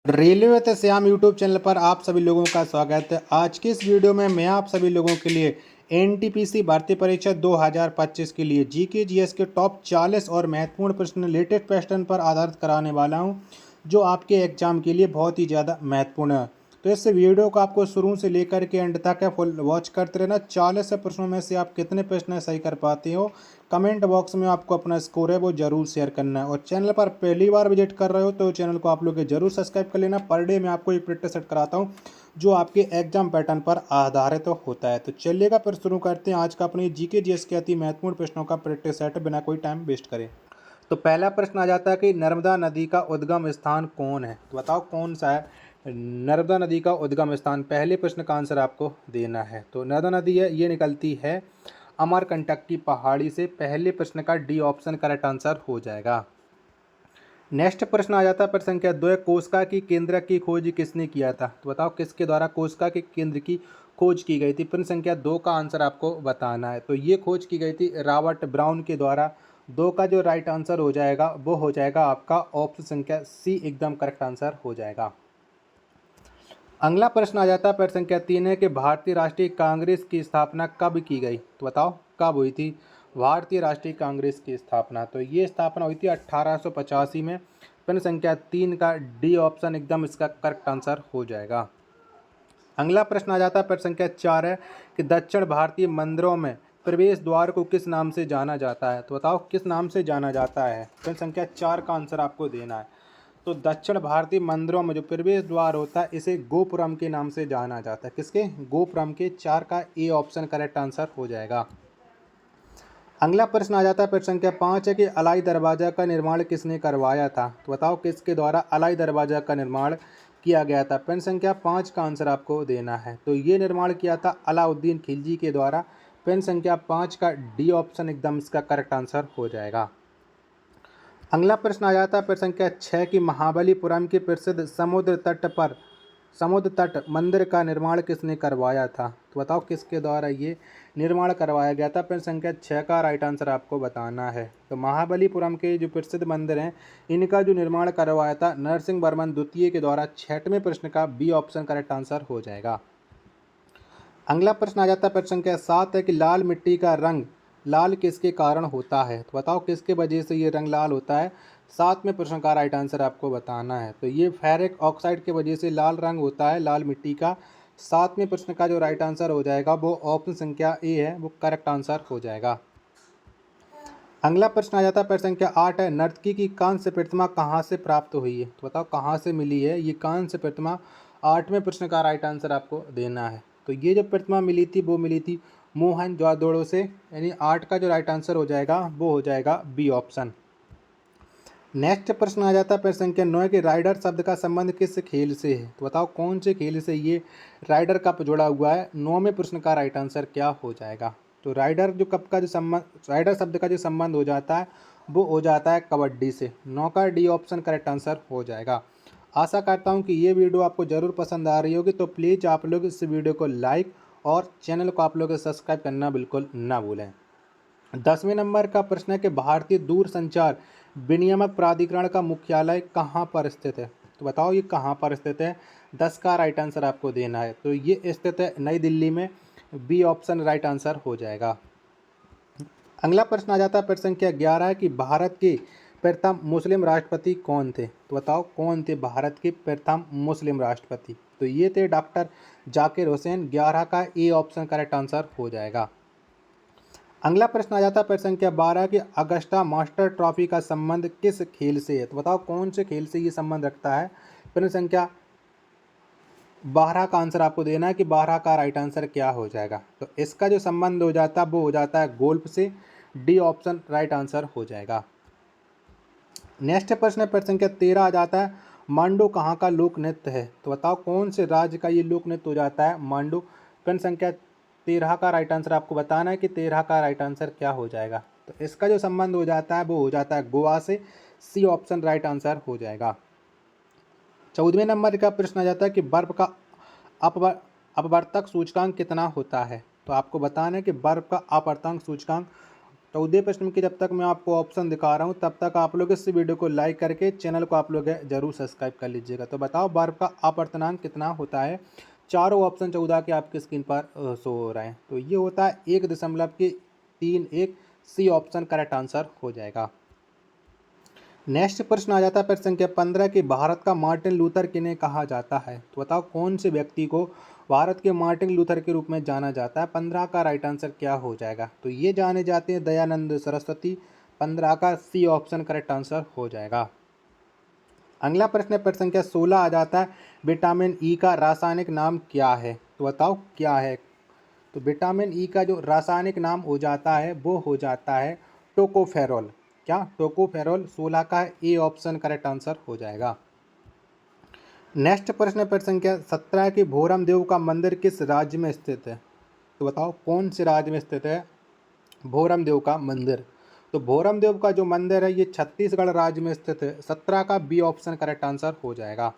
Railway with Shyam YouTube channel पर आप सभी लोगों का स्वागत है। आज की इस वीडियो में मैं आप सभी लोगों के लिए एनटीपीसी भर्ती परीक्षा 2025 के लिए जीके जीएस के टॉप 40 और महत्वपूर्ण प्रश्न लेटेस्ट पैटर्न पर आधारित कराने वाला हूं, जो आपके एग्जाम के लिए बहुत ही ज़्यादा महत्वपूर्ण है। तो इस वीडियो को आपको शुरू से लेकर के एंड तक फुल वॉच करते रहना। 40 प्रश्नों में से आप कितने प्रश्न सही कर पाते हो, कमेंट बॉक्स में आपको अपना स्कोर है वो जरूर शेयर करना है। और चैनल पर पहली बार विजिट कर रहे हो तो चैनल को आप लोग जरूर सब्सक्राइब कर लेना। पर डे मैं आपको एक प्रैक्टिस सेट कराता हूँ जो आपके एग्जाम पैटर्न पर आधारित होता है। तो चलिएगा फिर शुरू करते हैं आज का अपनी जीके जीएस के अति महत्वपूर्ण प्रश्नों का प्रैक्टिस सेट बिना कोई टाइम वेस्ट करें। तो पहला प्रश्न आ जाता है कि नर्मदा नदी का उद्गम स्थान कौन है। तो बताओ कौन सा है नर्मदा नदी का उद्गम स्थान। पहले प्रश्न का आंसर आपको देना है। तो नर्मदा नदी है ये निकलती है अमरकंटक की पहाड़ी से। पहले प्रश्न का डी ऑप्शन करेक्ट आंसर हो जाएगा। नेक्स्ट प्रश्न आ जाता है प्रश्न संख्या 2, कोशिका की केंद्रक की खोज किसने किया था। तो बताओ किसके द्वारा कोशिका के केंद्र की खोज की गई थी। प्रश्न संख्या 2 का आंसर आपको बताना है। तो ये खोज की गई थी रॉबर्ट ब्राउन के द्वारा। 2 का जो राइट आंसर हो जाएगा वो हो जाएगा आपका ऑप्शन संख्या सी, एकदम करेक्ट आंसर हो जाएगा। अगला प्रश्न आ जाता है प्रश्न संख्या 3 है कि भारतीय राष्ट्रीय कांग्रेस की स्थापना कब की गई। तो बताओ कब हुई थी भारतीय राष्ट्रीय कांग्रेस की स्थापना। तो ये स्थापना हुई थी 1885 में। प्रश्न संख्या 3 का डी ऑप्शन एकदम इसका करेक्ट आंसर हो जाएगा। अगला प्रश्न आ जाता है प्रश्न संख्या 4 है कि दक्षिण भारतीय मंदिरों में प्रवेश द्वार को किस नाम से जाना जाता है। तो बताओ किस नाम से जाना जाता है। प्रश्न संख्या 4 का आंसर आपको देना है। तो दक्षिण भारतीय मंदिरों में जो प्रवेश द्वार होता है इसे गोपुरम के नाम से जाना जाता है। किसके? गोपुरम के। 4 का ए ऑप्शन करेक्ट आंसर हो जाएगा। अगला प्रश्न आ जाता है प्रश्न संख्या 5 है कि अलाई दरवाजा का निर्माण किसने करवाया था। तो बताओ किसके द्वारा अलाई दरवाजा का निर्माण किया गया था। प्रश्न संख्या 5 का आंसर आपको देना है। तो ये निर्माण किया था अलाउद्दीन खिलजी के द्वारा। प्रश्न संख्या 5 का डी ऑप्शन एकदम इसका करेक्ट आंसर हो जाएगा। अगला प्रश्न आ जाता है प्रश्न संख्या 6 की महाबलीपुरम के प्रसिद्ध समुद्र तट मंदिर का निर्माण किसने करवाया था। तो बताओ किसके द्वारा ये निर्माण करवाया गया था। प्रश्न संख्या 6 का राइट आंसर आपको बताना है। तो महाबलीपुरम के जो प्रसिद्ध मंदिर हैं इनका जो निर्माण करवाया था नरसिंह वर्मन द्वितीय के द्वारा। 6वें प्रश्न का बी ऑप्शन करेक्ट आंसर हो जाएगा। अगला प्रश्न आ जाता है प्रश्न संख्या 7 है कि लाल मिट्टी का रंग लाल किसके कारण होता है। तो बताओ किसके वजह से ये रंग लाल होता है। 7वें प्रश्न का राइट आंसर आपको बताना है। तो ये फेरिक ऑक्साइड की वजह से लाल रंग होता है लाल मिट्टी का। 7वें प्रश्न का जो राइट आंसर हो जाएगा वो ऑप्शन संख्या ए है, वो करेक्ट आंसर हो जाएगा। अगला प्रश्न आ जाता है प्रश्न संख्या 8 है नर्तकी की कांस्य प्रतिमा कहाँ से प्राप्त हुई है। तो बताओ कहाँ से मिली है ये कांस्य प्रतिमा। 8वें प्रश्न का राइट आंसर आपको देना है। तो ये जो प्रतिमा मिली थी वो मिली थी मोहनजोदड़ो से। यानी 8 का जो राइट आंसर हो जाएगा वो हो जाएगा बी ऑप्शन। नेक्स्ट प्रश्न आ जाता है प्रश्न संख्या 9 कि राइडर शब्द का संबंध किस खेल से है। तो बताओ कौन से खेल से ये राइडर कप जुड़ा हुआ है। 9वें प्रश्न का राइट आंसर क्या हो जाएगा। तो राइडर जो कप का जो संबंध राइडर शब्द का जो संबंध हो जाता है वो हो जाता है कबड्डी से। 9 का डी ऑप्शन करेक्ट आंसर हो जाएगा। आशा करता हूँ कि ये वीडियो आपको ज़रूर पसंद आ रही होगी। तो प्लीज़ आप लोग इस वीडियो को लाइक और चैनल को आप लोग सब्सक्राइब करना बिल्कुल ना भूलें। 10वें नंबर का प्रश्न है कि भारतीय दूरसंचार विनियामक प्राधिकरण का मुख्यालय कहाँ पर स्थित है। तो बताओ ये कहाँ पर स्थित है। 10 का राइट आंसर आपको देना है। तो ये स्थित है नई दिल्ली में। बी ऑप्शन राइट आंसर हो जाएगा। अगला प्रश्न आ जाता है प्रश्न संख्या 11 है कि भारत के प्रथम मुस्लिम राष्ट्रपति कौन थे। तो बताओ कौन थे भारत के प्रथम मुस्लिम राष्ट्रपति। तो ये थे डॉक्टर जाकिर हुसैन। 11 का ए ऑप्शन करेक्ट आंसर हो जाएगा। अगला प्रश्न आ जाता है प्रश्न संख्या 12 कि अगस्टा मास्टर ट्रॉफी का संबंध किस खेल से है। तो बताओ कौन से खेल से ये संबंध रखता है। प्रश्न संख्या 12 का आंसर आपको देना है कि 12 का राइट आंसर क्या हो जाएगा। तो इसका जो संबंध हो जाता है वो हो जाता है गोल्फ से। डी ऑप्शन राइट आंसर हो जाएगा। नेक्स्ट प्रश्न है प्रश्न संख्या 13 आ जाता है मांडू कहाँ का लोक नृत्य है। तो बताओ कौन से राज्य का ये लोक नृत्य हो जाता है मांडू। प्रश्न संख्या 13 का राइट आंसर आपको बताना है कि 13 का राइट आंसर क्या हो जाएगा। तो इसका जो संबंध हो जाता है वो हो जाता है गोवा से। सी ऑप्शन राइट आंसर हो जाएगा। 14वें नंबर का प्रश्न आ जाता है कि बर्फ का अपवर्तक सूचकांक कितना होता है। तो आपको बताना है कि बर्फ का अपवर्तक सूचकांक 14 प्रश्न की जब तक मैं आपको ऑप्शन दिखा रहा हूँ तब तक आप लोग इस वीडियो को लाइक करके चैनल को आप लोग जरूर सब्सक्राइब कर लीजिएगा। तो बताओ बर्फ का अपवर्तनांक कितना होता है। चारों ऑप्शन 14 के आपकी स्क्रीन पर शो हो रहे हैं। तो ये होता है 1.31। सी ऑप्शन करेक्ट आंसर हो जाएगा। नेक्स्ट प्रश्न आ जाता है प्रश्न संख्या 15 कि भारत का मार्टिन लूथर किन्हें कहा जाता है। तो बताओ कौन से व्यक्ति को भारत के मार्टिन लूथर के रूप में जाना जाता है। 15 का राइट आंसर क्या हो जाएगा। तो ये जाने जाते हैं दयानंद सरस्वती। 15 का सी ऑप्शन करेक्ट आंसर हो जाएगा। अगला प्रश्न प्रश्न संख्या 16 आ जाता है विटामिन ई का रासायनिक नाम क्या है। तो बताओ क्या है। तो विटामिन ई का जो रासायनिक नाम हो जाता है वो हो जाता है टोकोफेरोल। क्या टोकोफेरोल। 16 का ए ऑप्शन करेक्ट आंसर हो जाएगा। नेक्स्ट प्रश्न प्रश्न संख्या 17 की भोरम देव का मंदिर किस राज्य में स्थित है। तो बताओ कौन से राज्य में स्थित है भोरम देव का मंदिर। तो भोरम देव का जो मंदिर है ये छत्तीसगढ़ राज्य में स्थित है। 17 का बी ऑप्शन करेक्ट आंसर हो जाएगा।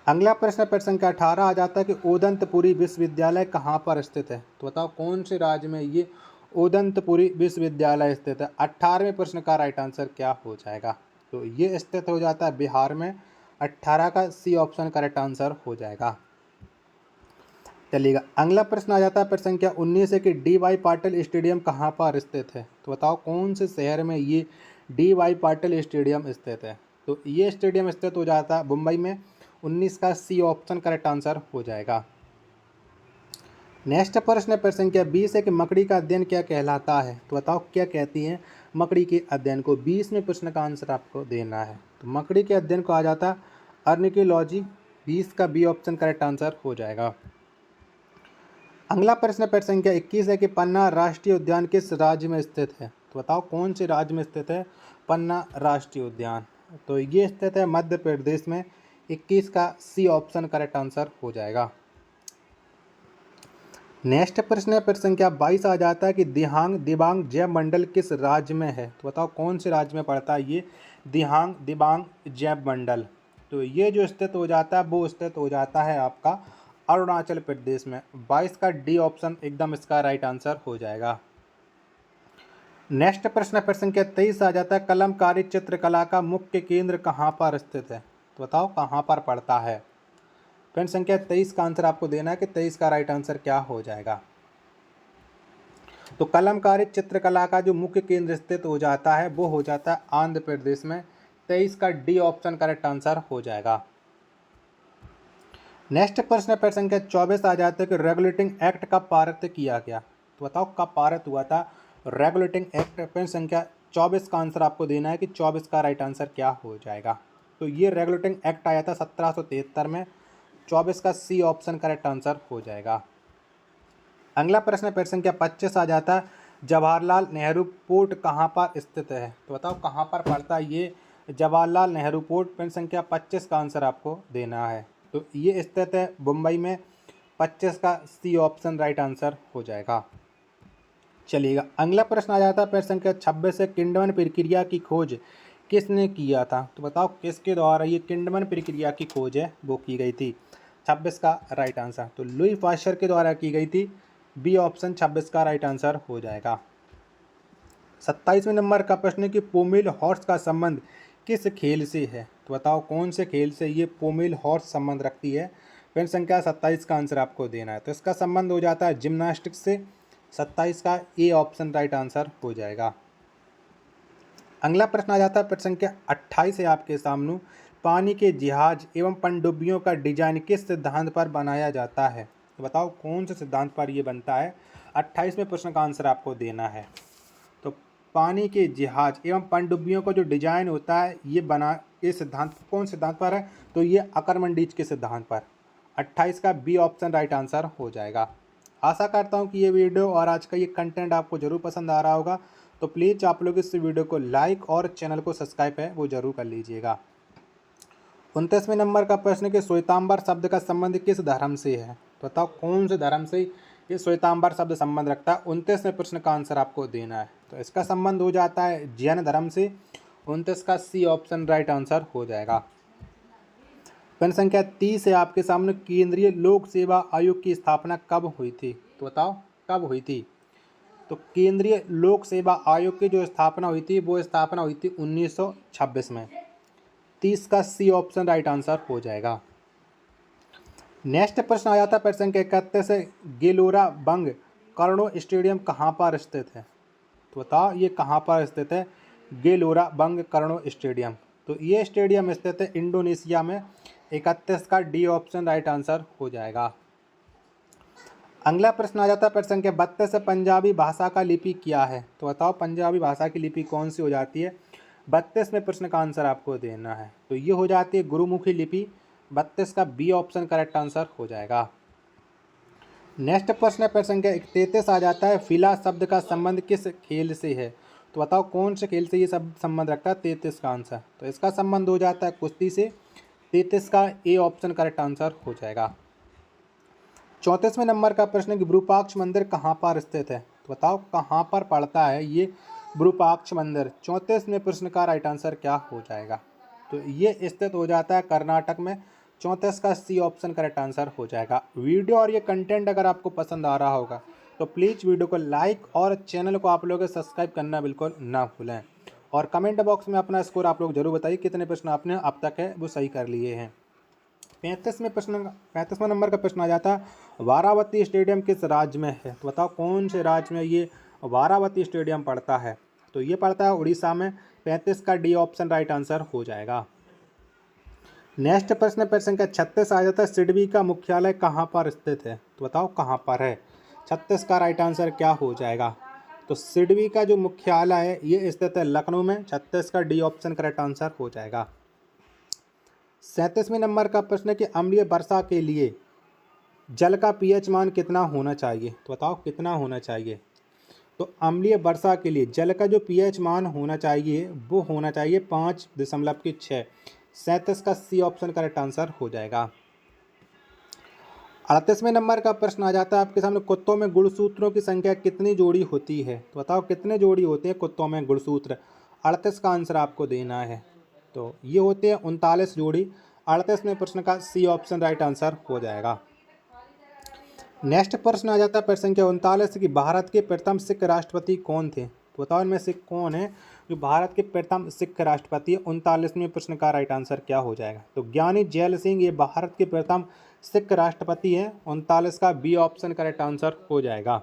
अगला प्रश्न प्रश्न संख्या 18 आ जाता है कि उदंतपुरी विश्वविद्यालय कहाँ पर स्थित है। तो बताओ कौन से राज्य में ये उदंतपुरी विश्वविद्यालय स्थित है। 18वें प्रश्न का राइट आंसर क्या हो जाएगा। तो ये स्थित हो जाता है बिहार में। 18 का सी ऑप्शन करेक्ट आंसर हो जाएगा। चलिएगा अगला प्रश्न आ जाता है प्रश्न संख्या 19 है कि डी वाई पाटिल स्टेडियम कहाँ पर स्थित है। तो बताओ कौन से शहर में ये डी वाई पाटिल स्टेडियम स्थित है। तो ये स्टेडियम स्थित हो जाता है मुंबई में। 19 का सी ऑप्शन करेक्ट आंसर हो जाएगा। नेक्स्ट प्रश्न प्रश्न संख्या 20 है कि मकड़ी का अध्ययन क्या कहलाता है। तो बताओ क्या कहती हैं मकड़ी के अध्ययन को। 20वें प्रश्न का आंसर आपको देना है। तो मकड़ी के अध्ययन को आ जाता है अर्निकोलॉजी। 20 का बी ऑप्शन करेक्ट आंसर हो जाएगा। अगला प्रश्न प्रश्न संख्या 21 है कि पन्ना राष्ट्रीय उद्यान किस राज्य में स्थित है। तो बताओ कौन से राज्य में स्थित है पन्ना राष्ट्रीय उद्यान। तो ये स्थित है मध्य प्रदेश में। 21 का सी ऑप्शन करेक्ट आंसर हो जाएगा। नेक्स्ट प्रश्न प्रश्न संख्या 22 आ जाता है कि दिबांग जैव मंडल किस राज्य में है। तो बताओ कौन से राज्य में पड़ता है ये दिबांग जैव मंडल। तो ये जो स्थित हो जाता है वो स्थित हो जाता है आपका अरुणाचल प्रदेश में। 22 का डी ऑप्शन एकदम इसका राइट आंसर हो जाएगा। नेक्स्ट प्रश्न प्रश्न संख्या 23 आ जाता है कलमकारी चित्रकला का मुख्य केंद्र कहाँ पर स्थित है। तो बताओ कहाँ पर पड़ता है। प्रश्न संख्या 23 का आंसर आपको देना है कि 23 का राइट आंसर क्या हो जाएगा। तो कलमकारी चित्रकला का जो मुख्य केंद्र स्थित हो जाता है वो हो जाता है आंध्र प्रदेश में। 23 का डी ऑप्शन करेक्ट आंसर हो जाएगा। नेक्स्ट प्रश्न प्रश्न संख्या 24 आ जाता है कि रेगुलेटिंग एक्ट कब पारित किया गया। तो बताओ कब पारित हुआ था रेगुलेटिंग एक्ट। प्रश्न संख्या 24 का आंसर आपको देना है कि 24 का राइट आंसर क्या हो जाएगा। तो ये रेगुलेटिंग एक्ट आया था 1773 में। 24 का सी ऑप्शन करेक्ट आंसर हो जाएगा। अगला प्रश्न प्रश्न संख्या 25 आ जाता है जवाहरलाल नेहरू पोर्ट कहाँ पर स्थित है। तो बताओ कहाँ पर पड़ता है ये जवाहरलाल नेहरू पोर्ट। प्रश्न संख्या 25 का आंसर आपको देना है। तो ये स्थित है मुंबई में। 25 का सी ऑप्शन राइट आंसर हो जाएगा। चलिएगा अगला प्रश्न आ जाता है प्रश्न संख्या 26 से किंडमन प्रक्रिया की खोज किसने किया था। तो बताओ किसके द्वारा ये किंडमन प्रक्रिया की खोज है वो की गई थी। 26 का राइट आंसर तो लुई पाश्चर के द्वारा की गई थी। बी ऑप्शन 26 का राइट आंसर हो जाएगा। 27वें नंबर का प्रश्न है कि पोमेल हॉर्स का संबंध किस खेल से है। तो बताओ कौन से खेल से ये पोमेल हॉर्स संबंध रखती है। प्रश्न संख्या 27 का आंसर आपको देना है। तो इसका संबंध हो जाता है जिम्नास्टिक्स से। 27 का ए ऑप्शन राइट आंसर हो जाएगा। अगला प्रश्न आ जाता है प्रश्न संख्या 28 है आपके सामने पानी के जहाज एवं पनडुब्बियों का डिजाइन किस सिद्धांत पर बनाया जाता है। तो बताओ कौन से सिद्धांत पर ये बनता है। 28वें प्रश्न का आंसर आपको देना है। तो पानी के जहाज एवं पनडुब्बियों का जो डिजाइन होता है ये सिद्धांत कौन सिद्धांत पर है। तो ये अकरमंडीज के सिद्धांत पर। 28 का बी ऑप्शन राइट आंसर हो जाएगा। आशा करता हूँ कि ये वीडियो और आज का ये कंटेंट आपको जरूर पसंद आ रहा होगा। तो प्लीज़ आप लोग इस वीडियो को लाइक और चैनल को सब्सक्राइब है वो जरूर कर लीजिएगा। 29वें नंबर का प्रश्न कि श्वेतांबर शब्द का संबंध किस धर्म से है। तो बताओ कौन से धर्म से ये श्वेतांबर शब्द संबंध रखता है। 29वें प्रश्न का आंसर आपको देना है। तो इसका संबंध हो जाता है जैन धर्म से। 29 का सी ऑप्शन राइट आंसर हो जाएगा। प्रश्न संख्या 30 है आपके सामने केंद्रीय लोक सेवा आयोग की स्थापना कब हुई थी। तो बताओ कब हुई थी। तो केंद्रीय लोक सेवा आयोग की जो स्थापना हुई थी वो स्थापना हुई थी 1926 में। 30 का सी ऑप्शन राइट आंसर हो जाएगा। नेक्स्ट प्रश्न आ जाता है प्रश्न संख्या 31 से, गेलोरा बंग कर्णो स्टेडियम कहाँ पर स्थित है? तो बताओ ये कहाँ पर स्थित है? गेलोरा बंग कर्णो स्टेडियम, तो ये स्टेडियम स्थित है इंडोनेशिया में। 31 का डी ऑप्शन राइट आंसर हो जाएगा। अगला प्रश्न आ जाता है प्रश्न संख्या 32 से, पंजाबी भाषा का लिपि क्या है? तो बताओ पंजाबी भाषा की लिपि कौन सी हो जाती है? 32 में प्रश्न का आंसर आपको देना है। तो ये हो जाती है गुरुमुखी लिपि। 32 का बी ऑप्शन करेक्ट आंसर हो जाएगा। नेक्स्ट प्रश्न है प्रश्न संख्या 33 आ जाता है, फिला शब्द का संबंध किस खेल से है? तो बताओ कौन से खेल से ये सब संबंध रखता है? 33 का आंसर, तो इसका संबंध हो जाता है कुश्ती से। 33 का ए ऑप्शन करेक्ट आंसर हो जाएगा। 34वें नंबर का प्रश्न है कि विरूपाक्ष मंदिर कहाँ पर स्थित है? तो बताओ कहाँ पर पड़ता है ये विरूपाक्ष मंदिर? 34 में प्रश्न का राइट आंसर क्या हो जाएगा? तो ये स्थित हो जाता है कर्नाटक में। 34 का सी ऑप्शन करेक्ट आंसर हो जाएगा। वीडियो और ये कंटेंट अगर आपको पसंद आ रहा होगा तो प्लीज़ वीडियो को लाइक और चैनल को आप लोग सब्सक्राइब करना बिल्कुल ना भूलें। और कमेंट बॉक्स में अपना स्कोर आप लोग जरूर बताइए कितने प्रश्न आपने अब तक है वो सही कर लिए हैं। 35वां नंबर का प्रश्न आ जाता है, वारावती स्टेडियम किस राज्य में है? तो बताओ कौन से राज्य में ये वारावती स्टेडियम पड़ता है? तो ये पड़ता है उड़ीसा में। 35 का डी ऑप्शन राइट आंसर हो जाएगा। नेक्स्ट प्रश्न संख्या 36 आ जाता है, सिडबी का मुख्यालय कहाँ पर स्थित है? तो बताओ कहाँ पर है? 36 का राइट आंसर क्या हो जाएगा? तो सिडबी का जो मुख्यालय है ये स्थित है लखनऊ में। 36 का डी ऑप्शन करेक्ट आंसर हो जाएगा। 37वें नंबर का प्रश्न है कि अम्लीय वर्षा के लिए जल का पीएच मान कितना होना चाहिए? तो बताओ कितना होना चाहिए? तो अम्लीय वर्षा के लिए जल का जो पीएच मान होना चाहिए वो होना चाहिए 5.6। 37 का सी ऑप्शन करेक्ट आंसर हो जाएगा। 38वें नंबर का प्रश्न आ जाता है आपके सामने, कुत्तों में गुणसूत्रों की संख्या कितनी जोड़ी होती है? तो बताओ कितने जोड़ी होते हैं कुत्तों में गुणसूत्र? 38 का आंसर आपको देना है। तो ये होते हैं 39 जोड़ी। 38 में प्रश्न का सी ऑप्शन राइट आंसर हो जाएगा। नेक्स्ट प्रश्न आ जाता है प्रश्न संख्या 39 कि भारत के प्रथम सिख राष्ट्रपति कौन थे? तो बताओ इनमें से कौन है जो भारत के प्रथम सिख राष्ट्रपति? 39वें प्रश्न का राइट आंसर क्या हो जाएगा? तो ज्ञानी जैल सिंह ये भारत के प्रथम सिख राष्ट्रपति हैं। 39 का बी ऑप्शन करेक्ट आंसर हो जाएगा।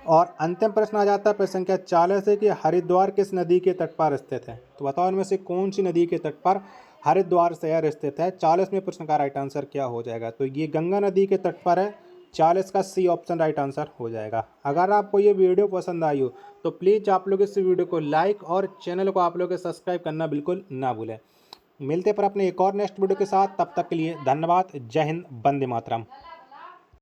और अंतिम प्रश्न आ जाता है प्रश्न संख्या 40 है कि हरिद्वार किस नदी के तट पर स्थित है? तो बताओ इनमें से कौन सी नदी के तट पर हरिद्वार शहर स्थित है? 40वें प्रश्न का राइट आंसर क्या हो जाएगा? तो ये गंगा नदी के तट पर है। 40 का सी ऑप्शन राइट आंसर हो जाएगा। अगर आपको ये वीडियो पसंद आई हो तो प्लीज़ आप लोग इस वीडियो को लाइक और चैनल को आप लोग सब्सक्राइब करना बिल्कुल ना भूलें। मिलते पर अपने एक और नेक्स्ट वीडियो के साथ, तब तक के लिए धन्यवाद। जय हिंद, वंदे मातरम।